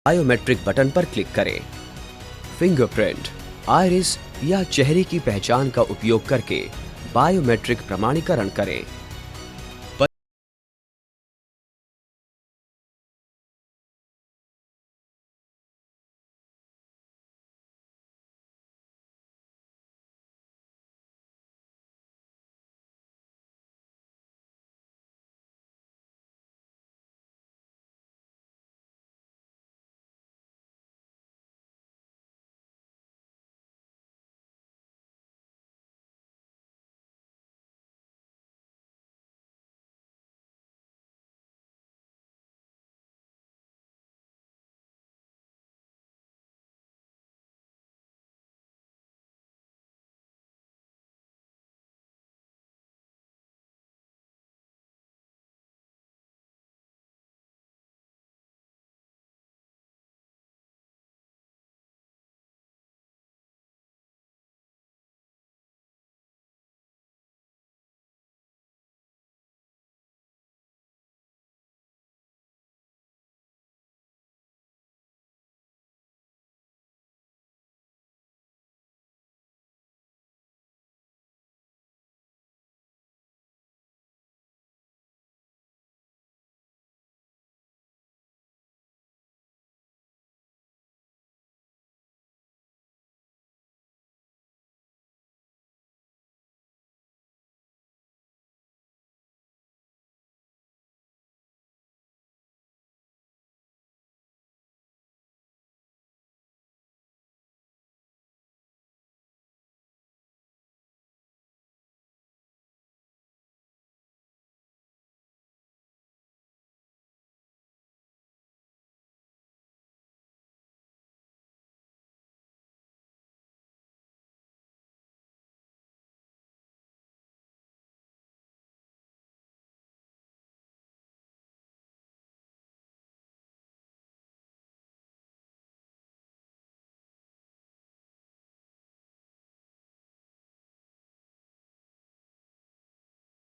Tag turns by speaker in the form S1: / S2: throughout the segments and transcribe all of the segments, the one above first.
S1: Biometric button पर click करें। Fingerprint, iris या चेहरे की पहचान का उपयोग करके बायोमेट्रिक प्रमाणीकरण करें।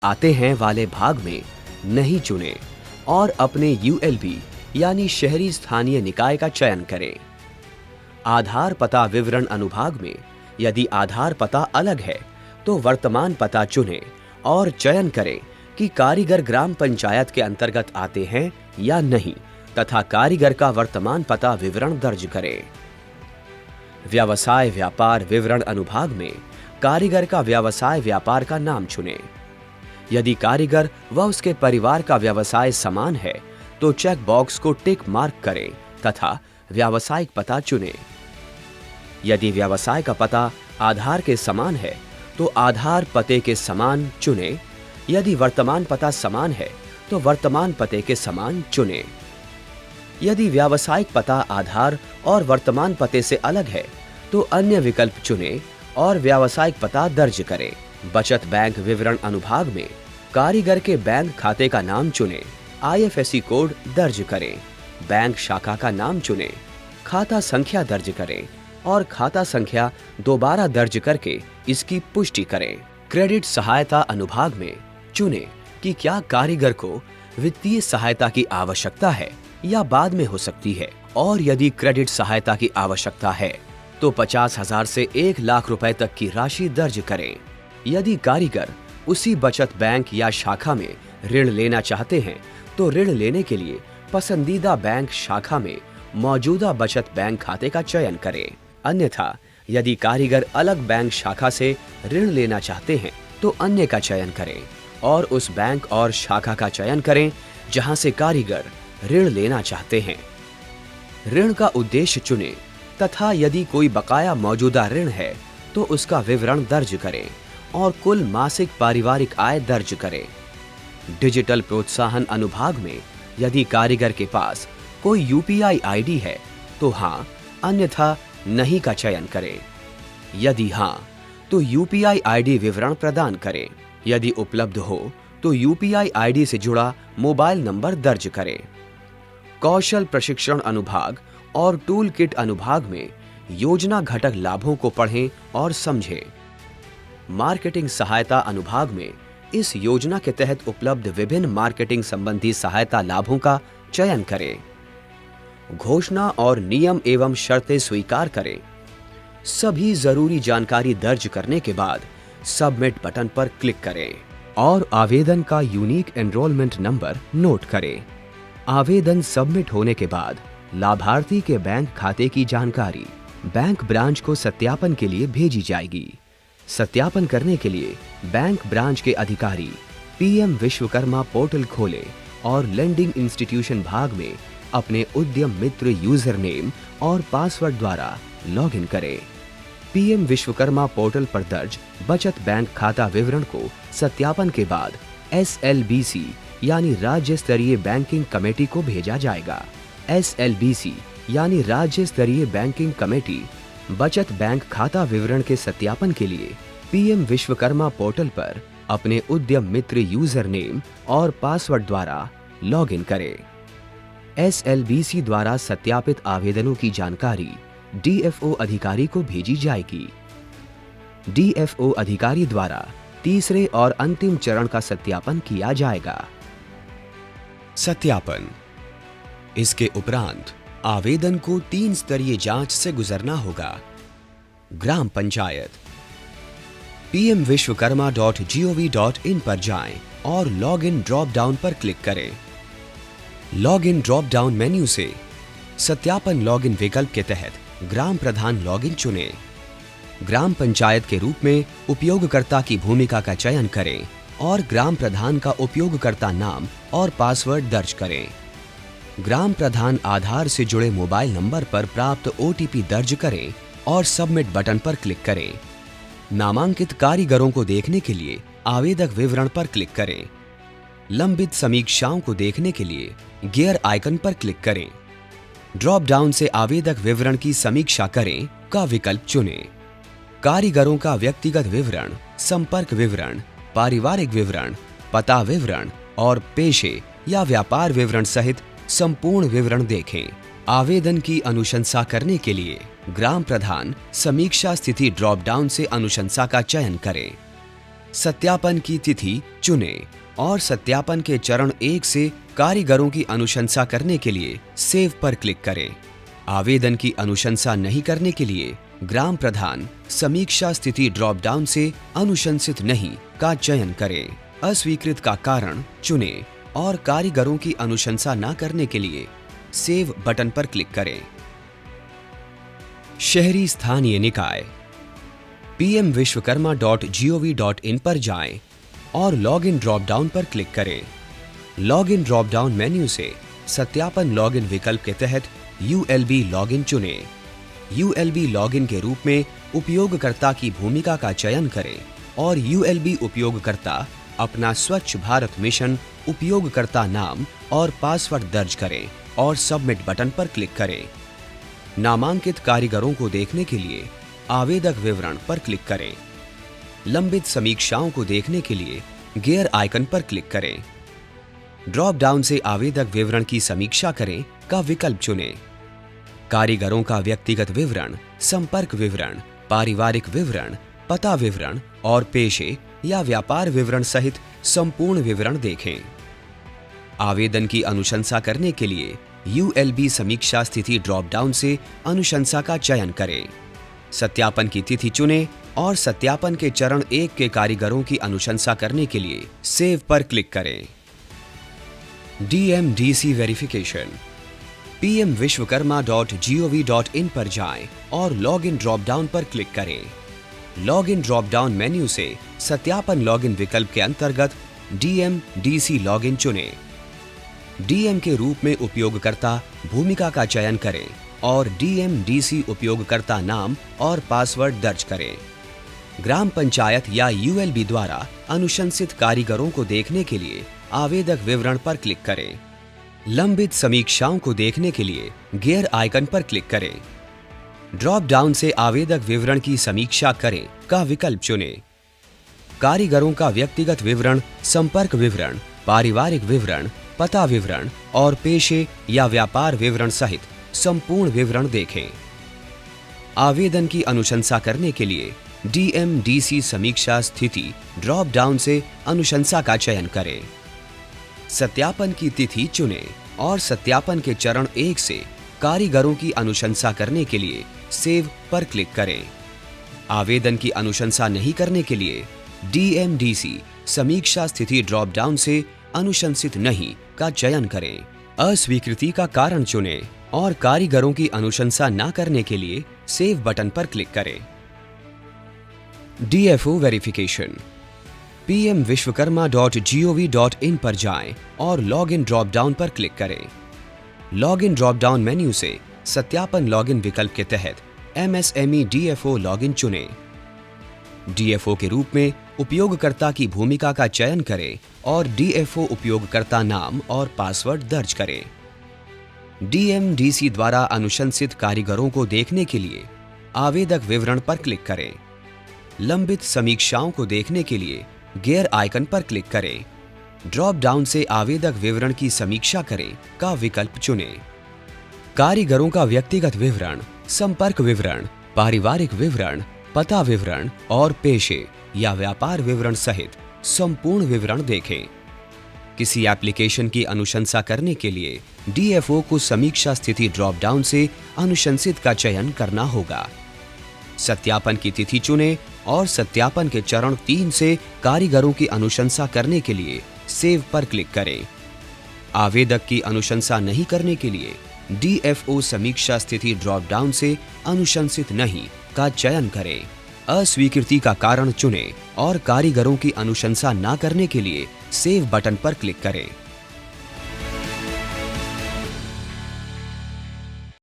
S1: आते हैं वाले भाग में नहीं चुनें और अपने यूएलबी यानी शहरी स्थानीय निकाय का चयन करें। आधार पता विवरण अनुभाग में यदि आधार पता अलग है तो वर्तमान पता चुनें और चयन करें कि कारीगर ग्राम पंचायत के अंतर्गत आते हैं या नहीं तथा कारीगर का वर्तमान पता विवरण दर्ज करें। व्यवसाय व्यापार विवरण अनुभाग में कारीगर का व्यवसाय व्यापार का नाम चुनें। यदि कारीगर व उसके परिवार का व्यवसाय समान है तो चेक बॉक्स को टिक मार्क करें तथा व्यावसायिक पता चुनें। यदि व्यवसाय का पता आधार के समान है तो आधार पते के समान चुनें। यदि वर्तमान पता समान है तो वर्तमान पते के समान चुनें। यदि व्यावसायिक पता आधार और वर्तमान पते से अलग है तो अन्य विकल्प चुनें और व्यावसायिक पता दर्ज करें। बचत बैंक विवरण अनुभाग में कारीगर के बैंक खाते का नाम चुनें, आईएफएससी कोड दर्ज करें, बैंक शाखा का नाम चुनें, खाता संख्या दर्ज करें और खाता संख्या दोबारा दर्ज करके इसकी पुष्टि करें। क्रेडिट सहायता अनुभाग में चुनें कि क्या कारीगर को वित्तीय सहायता की आवश्यकता है या बाद में हो सकती है और यदि क्रेडिट सहायता की आवश्यकता है तो 50,000 से 1 लाख रुपए तक की राशि दर्ज करें। यदि कारीगर उसी बचत बैंक या शाखा में ऋण लेना चाहते हैं तो ऋण लेने के लिए पसंदीदा बैंक शाखा में मौजूदा बचत बैंक खाते का चयन करें। अन्यथा यदि कारीगर अलग बैंक शाखा से ऋण लेना चाहते हैं तो अन्य का चयन करें और उस बैंक और शाखा का चयन करें जहां से कारीगर ऋण लेना चाहते हैं। ऋण का उद्देश्य चुनें तथा यदि कोई बकाया मौजूदा ऋण है तो उसका विवरण दर्ज करें और कुल मासिक पारिवारिक आय दर्ज करें। डिजिटल प्रोत्साहन अनुभाग में यदि कारीगर के पास कोई यूपीआई आईडी है तो हाँ, अन्यथा नहीं का चयन करें। यदि हाँ तो यूपीआई आईडी विवरण प्रदान करें। यदि उपलब्ध हो तो यूपीआई आईडी से जुड़ा मोबाइल नंबर दर्ज करें। कौशल प्रशिक्षण अनुभाग और टूल किट अनुभाग में योजना घटक लाभों को पढ़ें और समझें। मार्केटिंग सहायता अनुभाग में इस योजना के तहत उपलब्ध विभिन्न मार्केटिंग संबंधी सहायता लाभों का चयन करें। घोषणा और नियम एवं शर्तें स्वीकार करें। सभी जरूरी जानकारी दर्ज करने के बाद सबमिट बटन पर क्लिक करें और आवेदन का यूनिक एनरोलमेंट नंबर नोट करें। आवेदन सबमिट होने के बाद लाभार्थी के बैंक खाते की जानकारी बैंक ब्रांच को सत्यापन के लिए भेजी जाएगी। सत्यापन करने के लिए बैंक ब्रांच के अधिकारी पीएम विश्वकर्मा पोर्टल खोलें और लेंडिंग इंस्टीट्यूशन भाग में अपने उद्यम मित्र यूजर नेम और पासवर्ड द्वारा लॉगिन करें। पीएम विश्वकर्मा पोर्टल पर दर्ज बचत बैंक खाता विवरण को सत्यापन के बाद एसएलबीसी यानी राज्य स्तरीय बैंकिंग कमेटी को भेजा जाएगा। एसएलबीसी यानी राज्य स्तरीय बैंकिंग कमेटी बचत बैंक खाता विवरण के सत्यापन के लिए पीएम विश्वकर्मा पोर्टल पर अपने उद्यम मित्र यूजर नेम और पासवर्ड द्वारा लॉगिन करें। एसएलबीसी द्वारा सत्यापित आवेदनों की जानकारी डीएफओ अधिकारी को भेजी जाएगी। डीएफओ अधिकारी द्वारा तीसरे और अंतिम चरण का सत्यापन किया जाएगा। सत्यापन। इसके उपरांत आवेदन को 3 स्तरीय जांच से गुजरना होगा। ग्राम पंचायत। pmvishwakarma.gov.in पर जाएं और लॉग इन ड्रॉप डाउन पर क्लिक करें। Log in drop down menu से सत्यापन लॉग इन विकल्प के तहत ग्राम प्रधान लॉगिन चुनें। ग्राम पंचायत के रूप में उपयोगकर्ता की भूमिका का चयन करें और ग्राम प्रधान का उपयोगकर्ता नाम और पासवर्ड दर्ज करें। ग्राम प्रधान आधार से जुड़े मोबाइल नंबर पर प्राप्त ओटीपी दर्ज करें और सबमिट बटन पर क्लिक करें। नामांकित कारीगरों को देखने के लिए आवेदक विवरण पर क्लिक करें। लंबित समीक्षाओं को देखने के लिए गियर आइकन पर क्लिक करें। ड्रॉप डाउन से आवेदक विवरण की समीक्षा करें का विकल्प चुनें। कारीगरों का व्यक्तिगत विवरण, संपर्क विवरण, पारिवारिक विवरण, पता विवरण और पेशे या व्यापार विवरण सहित संपूर्ण विवरण देखें। आवेदन की अनुशंसा करने के लिए ग्राम प्रधान समीक्षा स्थिति ड्रॉप डाउन से अनुशंसा का चयन करें। सत्यापन की तिथि चुनें और सत्यापन के चरण 1 से कारीगरों की अनुशंसा करने के लिए सेव पर क्लिक करें। आवेदन की अनुशंसा नहीं करने के लिए ग्राम प्रधान समीक्षा स्थिति ड्रॉप डाउन से अनुशंसित नहीं का चयन करें। अस्वीकृत का कारण चुनें और कारीगरों की अनुशंसा न करने के लिए सेव बटन पर क्लिक करें। शहरी स्थानीय निकाय। pmvishwakarma.gov.in पर जाएं और लॉग इन ड्रॉप डाउन पर क्लिक करें। Log in drop down menu से सत्यापन लॉग इन विकल्प के तहत ULB लॉगिन चुनें। ULB लॉगिन के रूप में उपयोगकर्ता की भूमिका का चयन करें और ULB उपयोगकर्ता अपना स्वच्छ भारत मिशन उपयोगकर्ता नाम और पासवर्ड दर्ज करें और सबमिट बटन पर क्लिक करें। नामांकित कारीगरों को देखने के लिए आवेदक विवरण पर क्लिक करें। लंबित समीक्षाओं को देखने के लिए गियर आइकन पर क्लिक करें। ड्रॉप डाउन से आवेदक विवरण की समीक्षा करें का विकल्प चुनें। कारीगरों का व्यक्तिगत विवरण, संपर्क विवरण, पारिवारिक विवरण, पता विवरण और पेशे या व्यापार विवरण सहित संपूर्ण विवरण देखें। आवेदन की अनुशंसा करने के लिए ULB समीक्षा स्थिति ड्रॉप डाउन से अनुशंसा का चयन करें। सत्यापन की तिथि चुनें और सत्यापन के चरण 1 के कारीगरों की अनुशंसा करने के लिए सेव पर क्लिक करें। DMDC verification. pmvishwakarma.gov.in पर जाएं और लॉग इन ड्रॉप डाउन पर क्लिक करें। Log in drop down menu से सत्यापन लॉग इन विकल्प के अंतर्गत DMDC लॉगिन चुनें। DM के रूप में उपयोगकर्ता भूमिका का चयन करें और DMDC उपयोगकर्ता नाम और पासवर्ड दर्ज करें। ग्राम पंचायत या ULB द्वारा अनुशंसित कारीगरों को देखने के लिए आवेदक विवरण पर क्लिक करें। लंबित समीक्षाओं को देखने के लिए गियर आइकन पर क्लिक करें। ड्रॉप डाउन से आवेदक विवरण की समीक्षा करें का विकल्प चुनें। कारीगरों का व्यक्तिगत विवरण, संपर्क विवरण, पारिवारिक विवरण, पता विवरण और पेशे या व्यापार विवरण सहित संपूर्ण विवरण देखें। आवेदन की अनुशंसा करने के लिए DMDC समीक्षा स्थिति ड्रॉप डाउन से अनुशंसा का चयन करें। सत्यापन की तिथि चुनें और सत्यापन के चरण 1 से कारीगरों की अनुशंसा करने के लिए सेव पर क्लिक करें। आवेदन की अनुशंसा नहीं करने के लिए DMDC समीक्षा स्थिति ड्रॉप डाउन से अनुशंसित नहीं का चयन करें। अस्वीकृति का कारण चुनें और कारीगरों की अनुशंसा न करने के लिए सेव बटन पर क्लिक करें। DFO verification. pmvishwakarma.gov.in पर जाएं और लॉगिन ड्रॉप डाउन पर क्लिक करें। लॉगिन ड्रॉप डाउन मेन्यू से सत्यापन लॉगिन विकल्प के तहत MSME DFO लॉगिन चुनें। DFO के रूप में उपयोगकर्ता की भूमिका का चयन करें और DFO उपयोगकर्ता नाम और पासवर्ड दर्ज करें। DMDC द्वारा अनुशंसित कारीगरों को देखने के लिए आवेदक विवरण पर क्लिक करें। लंबित समीक्षाओं को देखने के लिए गियर आइकन पर क्लिक करें। ड्रॉप डाउन से आवेदक विवरण की समीक्षा करें का विकल्प चुनें। कारीगरों का व्यक्तिगत विवरण, संपर्क विवरण, पारिवारिक विवरण, पता विवरण और पेशे या व्यापार विवरण सहित संपूर्ण विवरण देखें। किसी एप्लीकेशन की अनुशंसा करने के लिए DFO को समीक्षा स्थिति ड्रॉप डाउन से अनुशंसित का चयन करना होगा। सत्यापन की तिथि चुनें और सत्यापन के चरण 3 से कारीगरों की अनुशंसा करने के लिए सेव पर क्लिक करें। आवेदक की अनुशंसा नहीं करने के लिए DFO समीक्षा स्थिति ड्रॉप डाउन से अनुशंसित नहीं का चयन करें। अस्वीकृति का कारण चुनें और कारीगरों की अनुशंसा न करने के लिए सेव बटन पर क्लिक करें।